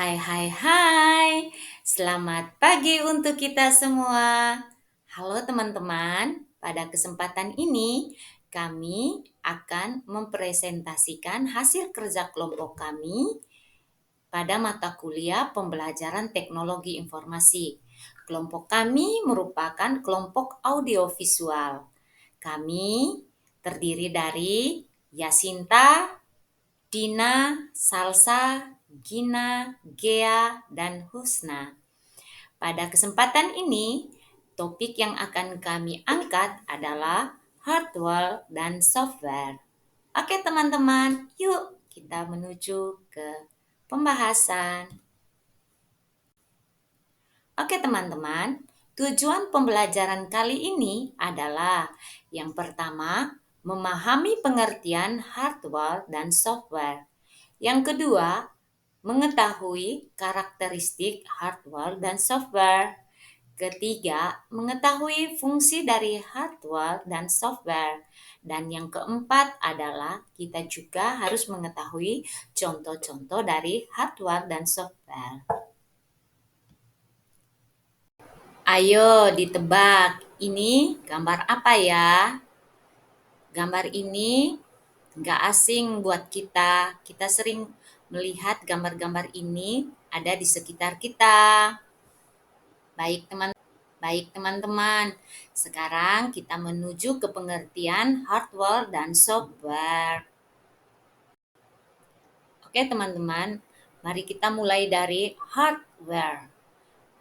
Hai, hai, hai. Selamat pagi untuk kita semua. Halo teman-teman, pada kesempatan ini kami akan mempresentasikan hasil kerja kelompok kami pada mata kuliah pembelajaran teknologi informasi. Kelompok kami merupakan kelompok audiovisual. Kami terdiri dari Yasinta, Dina, Salsa, Gina, Gea, dan Husna. Pada kesempatan ini, topik yang akan kami angkat adalah hardware dan software. Oke teman-teman, yuk kita menuju ke pembahasan. Oke teman-teman, tujuan pembelajaran kali ini adalah yang pertama, memahami pengertian hardware dan software. Yang kedua, mengetahui karakteristik hardware dan software. Ketiga, mengetahui fungsi dari hardware dan software. Dan yang keempat adalah kita juga harus mengetahui contoh-contoh dari hardware dan software. Ayo ditebak, ini gambar apa ya? Gambar ini nggak asing buat kita. Kita sering melihat gambar-gambar ini ada di sekitar kita. Baik teman-teman, sekarang kita menuju ke pengertian hardware dan software. Oke teman-teman, mari kita mulai dari hardware.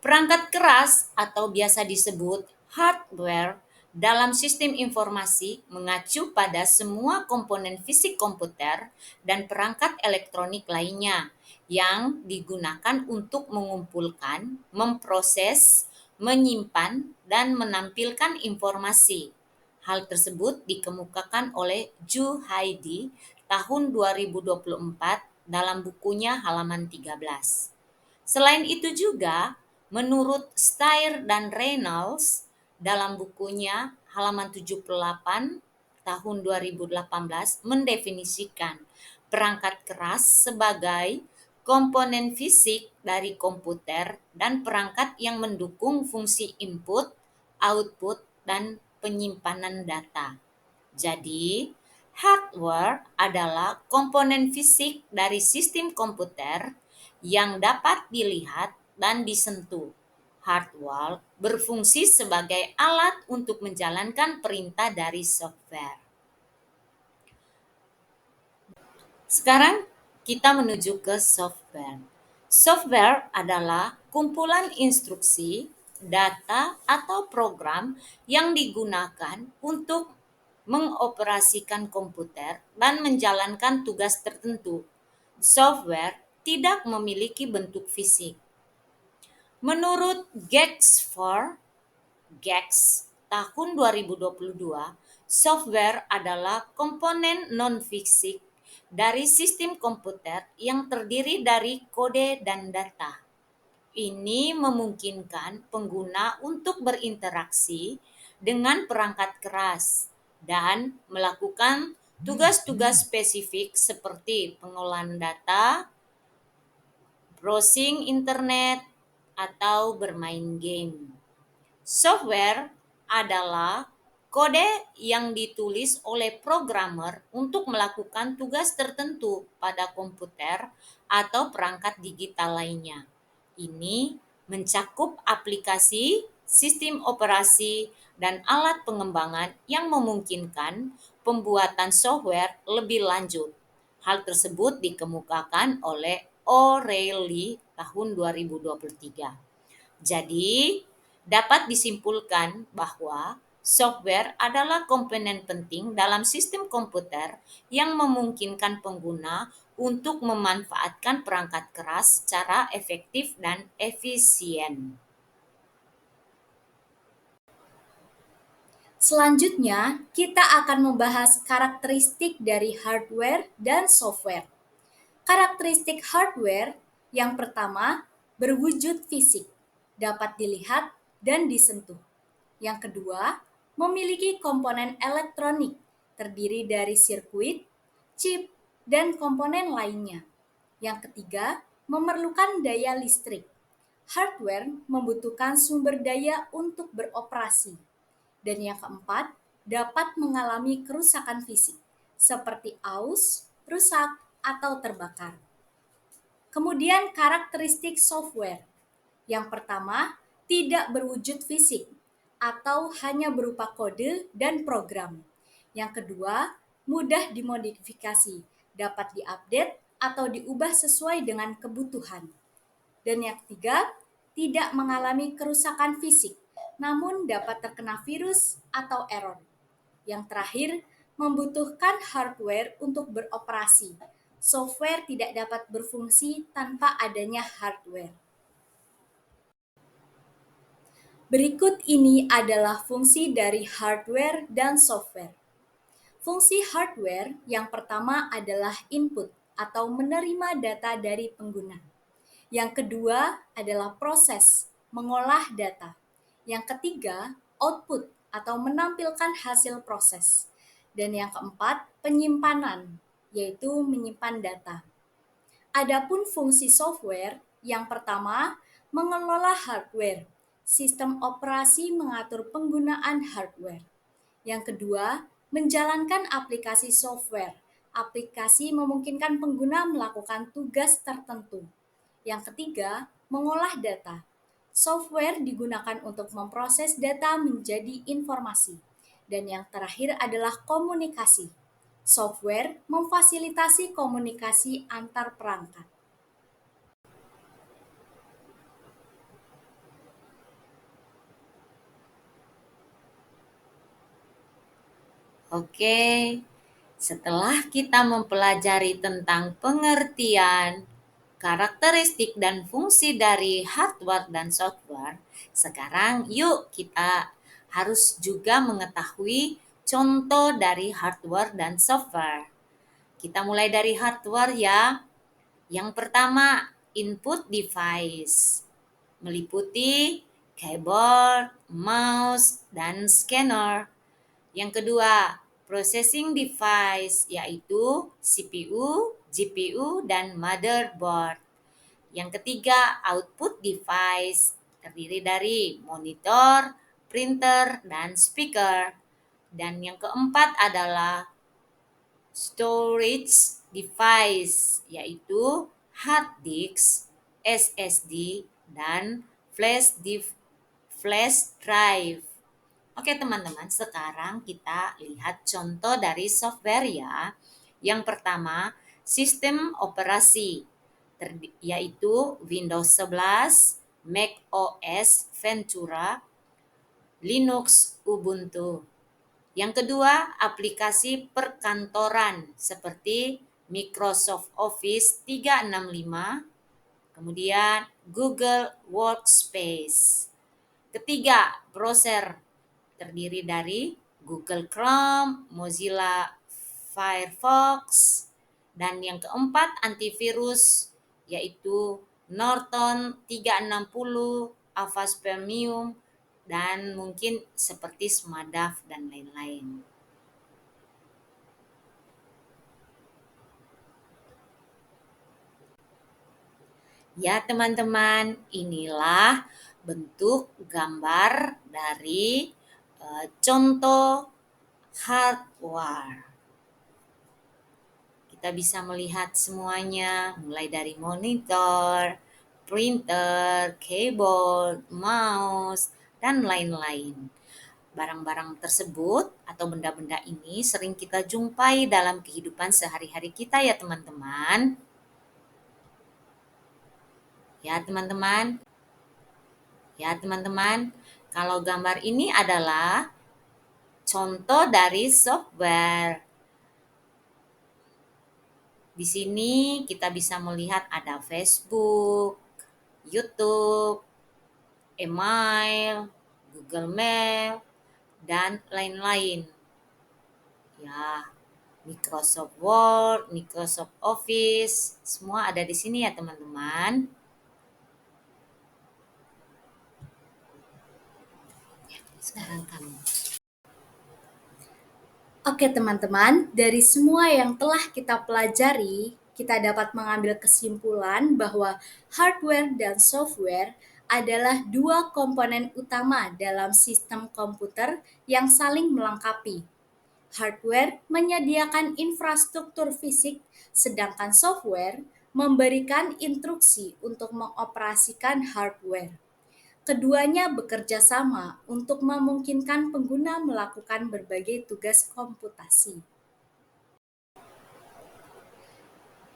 Perangkat keras atau biasa disebut hardware dalam sistem informasi mengacu pada semua komponen fisik komputer dan perangkat elektronik lainnya yang digunakan untuk mengumpulkan, memproses, menyimpan, dan menampilkan informasi. Hal tersebut dikemukakan oleh Zhu Haidi tahun 2024 dalam bukunya halaman 13. Selain itu juga, menurut Steyer dan Reynolds dalam bukunya halaman 78 tahun 2018 mendefinisikan perangkat keras sebagai komponen fisik dari komputer dan perangkat yang mendukung fungsi input, output, dan penyimpanan data. Jadi, hardware adalah komponen fisik dari sistem komputer yang dapat dilihat dan disentuh. Hardware berfungsi sebagai alat untuk menjalankan perintah dari software. Sekarang kita menuju ke software. Software adalah kumpulan instruksi, data, atau program yang digunakan untuk mengoperasikan komputer dan menjalankan tugas tertentu. Software tidak memiliki bentuk fisik. Menurut Gex tahun 2022, software adalah komponen non-fisik dari sistem komputer yang terdiri dari kode dan data. Ini memungkinkan pengguna untuk berinteraksi dengan perangkat keras dan melakukan tugas-tugas spesifik seperti pengolahan data, browsing internet, atau bermain game. Software adalah kode yang ditulis oleh programmer untuk melakukan tugas tertentu pada komputer atau perangkat digital lainnya. Ini mencakup aplikasi, sistem operasi, dan alat pengembangan yang memungkinkan pembuatan software lebih lanjut. Hal tersebut dikemukakan oleh O'Reilly tahun 2023. Jadi, dapat disimpulkan bahwa software adalah komponen penting dalam sistem komputer yang memungkinkan pengguna untuk memanfaatkan perangkat keras secara efektif dan efisien. Selanjutnya, kita akan membahas karakteristik dari hardware dan software. Karakteristik hardware yang pertama, berwujud fisik, dapat dilihat dan disentuh. Yang kedua, memiliki komponen elektronik, terdiri dari sirkuit, chip, dan komponen lainnya. Yang ketiga, memerlukan daya listrik. Hardware membutuhkan sumber daya untuk beroperasi. Dan yang keempat, dapat mengalami kerusakan fisik, seperti aus, rusak, atau terbakar. Kemudian karakteristik software. Yang pertama, tidak berwujud fisik atau hanya berupa kode dan program. Yang kedua, mudah dimodifikasi, dapat diupdate atau diubah sesuai dengan kebutuhan. Dan yang ketiga, tidak mengalami kerusakan fisik, namun dapat terkena virus atau error. Yang terakhir, membutuhkan hardware untuk beroperasi. Software tidak dapat berfungsi tanpa adanya hardware. Berikut ini adalah fungsi dari hardware dan software. Fungsi hardware yang pertama adalah input atau menerima data dari pengguna. Yang kedua adalah proses, mengolah data. Yang ketiga, output atau menampilkan hasil proses. Dan yang keempat, penyimpanan, yaitu menyimpan data. Adapun fungsi software, yang pertama, mengelola hardware. Sistem operasi mengatur penggunaan hardware. Yang kedua, menjalankan aplikasi software. Aplikasi memungkinkan pengguna melakukan tugas tertentu. Yang ketiga, mengolah data. Software digunakan untuk memproses data menjadi informasi. Dan yang terakhir adalah komunikasi. Software memfasilitasi komunikasi antar perangkat. Oke, setelah kita mempelajari tentang pengertian, karakteristik dan fungsi dari hardware dan software, sekarang yuk kita harus juga mengetahui contoh dari hardware dan software. Kita mulai dari hardware ya. Yang pertama, input device. Meliputi keyboard, mouse, dan scanner. Yang kedua, processing device, yaitu CPU, GPU, dan motherboard. Yang ketiga, output device, terdiri dari monitor, printer, dan speaker. Dan yang keempat adalah storage device, yaitu hard disk, SSD, dan flash drive. Oke teman-teman, sekarang kita lihat contoh dari software ya. Yang pertama, sistem operasi, yaitu Windows 11, Mac OS Ventura, Linux Ubuntu. Yang kedua, aplikasi perkantoran seperti Microsoft Office 365, kemudian Google Workspace. Ketiga, browser terdiri dari Google Chrome, Mozilla Firefox, dan yang keempat antivirus yaitu Norton 360, Avast Premium, dan mungkin seperti Smadaf dan lain-lain. Ya teman-teman, inilah bentuk gambar dari contoh hardware. Kita bisa melihat semuanya, mulai dari monitor, printer, keyboard, mouse, dan lain-lain. Barang-barang tersebut atau benda-benda ini sering kita jumpai dalam kehidupan sehari-hari kita ya teman-teman. Ya teman-teman. Ya teman-teman, kalau gambar ini adalah contoh dari software. Di sini kita bisa melihat ada Facebook, YouTube, email, Google Mail, dan lain-lain. Ya, Microsoft Word, Microsoft Office, semua ada di sini ya teman-teman. Sekarang kamu. Oke teman-teman, dari semua yang telah kita pelajari, kita dapat mengambil kesimpulan bahwa hardware dan software adalah dua komponen utama dalam sistem komputer yang saling melengkapi. Hardware menyediakan infrastruktur fisik, sedangkan software memberikan instruksi untuk mengoperasikan hardware. Keduanya bekerja sama untuk memungkinkan pengguna melakukan berbagai tugas komputasi.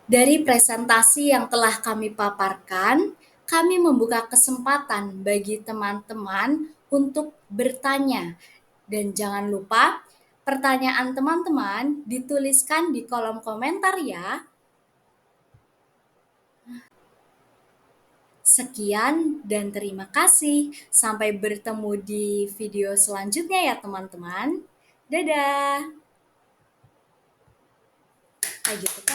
Dari presentasi yang telah kami paparkan, kami membuka kesempatan bagi teman-teman untuk bertanya. Dan jangan lupa, pertanyaan teman-teman dituliskan di kolom komentar ya. Sekian dan terima kasih. Sampai bertemu di video selanjutnya ya teman-teman. Dadah. Kayak gitu kan.